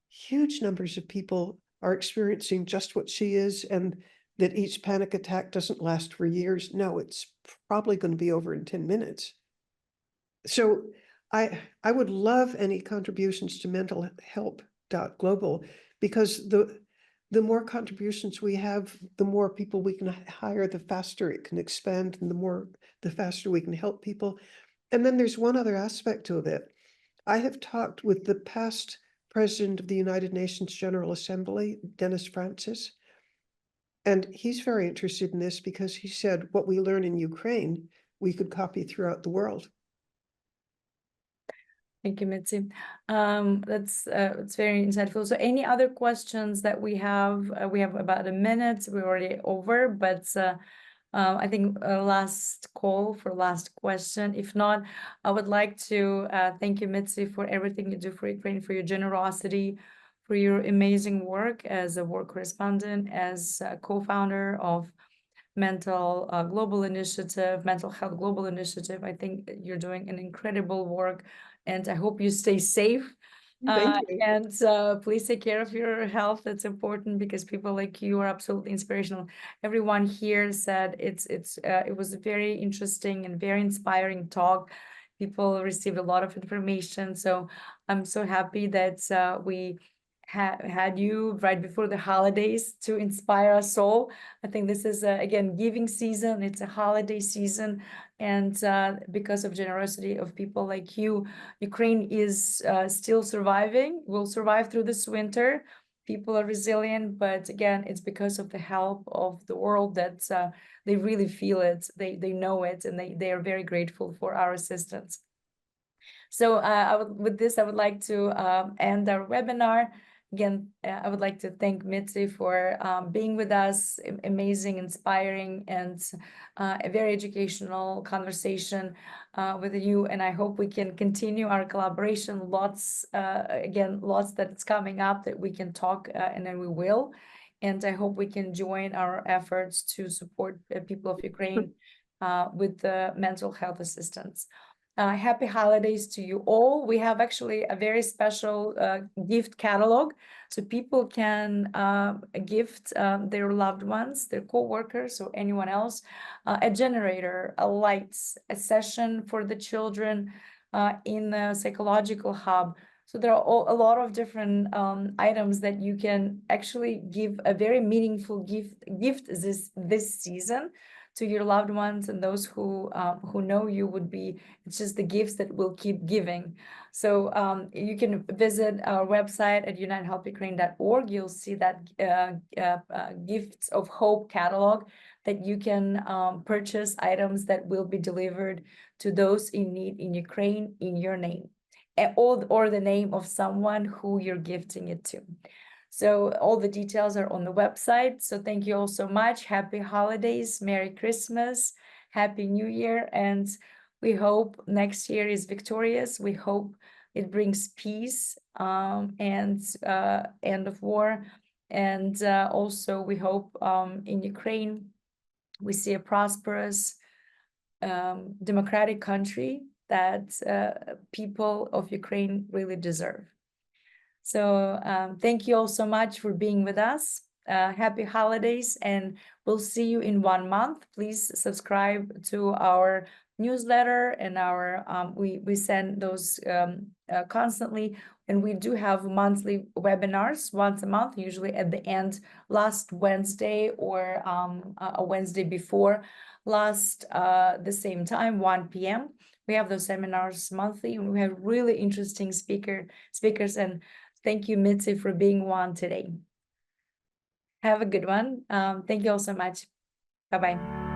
huge numbers of people are experiencing just what she is, and that each panic attack doesn't last for years. No, it's probably going to be over in 10 minutes. So I would love any contributions to mental help .global, because the more contributions we have, the more people we can hire, the faster it can expand, and the faster we can help people. And then there's one other aspect to it. I have talked with the past president of the United Nations General Assembly, Dennis Francis, and he's very interested in this because he said what we learn in Ukraine, we could copy throughout the world. Thank you, Mitzi. That's it's very insightful. So any other questions that we have? We have about a minute. We're already over, but I think last call for last question. If not, I would like to thank you, Mitzi, for everything you do for Ukraine, for your generosity, for your amazing work as a war correspondent, as a co-founder of mental health global initiative. I think you're doing an incredible work, and I hope you stay safe. Thank you. And please take care of your health. That's important because people like you are absolutely inspirational. Everyone here said it was a very interesting and very inspiring talk. People received a lot of information. So I'm so happy that we had you right before the holidays to inspire us all. I think this is again giving season. It's a holiday season, and because of generosity of people like you, Ukraine is still surviving. Will survive through this winter. People are resilient, but again, it's because of the help of the world that they really feel it. They know it, and they are very grateful for our assistance. So with this, I would like to end our webinar. Again, I would like to thank Mitzi for being with us. Amazing, inspiring, and a very educational conversation with you. And I hope we can continue our collaboration. Lots that's coming up that we can talk, and then we will. And I hope we can join our efforts to support people of Ukraine with the mental health assistance. Happy holidays to you all. We have actually a very special gift catalog, so people can gift their loved ones, their co-workers, or anyone else, a generator, a lights, a session for the children in the psychological hub. So there are a lot of different items that you can actually give a very meaningful gift this season to your loved ones, and those who know you would be. It's just the gifts that will keep giving. So you can visit our website at unitehelpukraine.org. You'll see that Gifts of Hope catalog that you can purchase items that will be delivered to those in need in Ukraine in your name, or the name of someone who you're gifting it to. So all the details are on the website. So thank you all so much. Happy holidays, Merry Christmas, Happy New Year. And we hope next year is victorious. We hope it brings peace and end of war. And also we hope in Ukraine, we see a prosperous democratic country that people of Ukraine really deserve. So thank you all so much for being with us. Happy holidays, and we'll see you in 1 month. Please subscribe to our newsletter, and our we send those constantly, and we do have monthly webinars once a month, usually at the end, last Wednesday or a Wednesday before last, the same time, 1 p.m. We have those seminars monthly, and we have really interesting speakers. And thank you, Mitzi, for being one today. Have a good one. Thank you all so much. Bye-bye.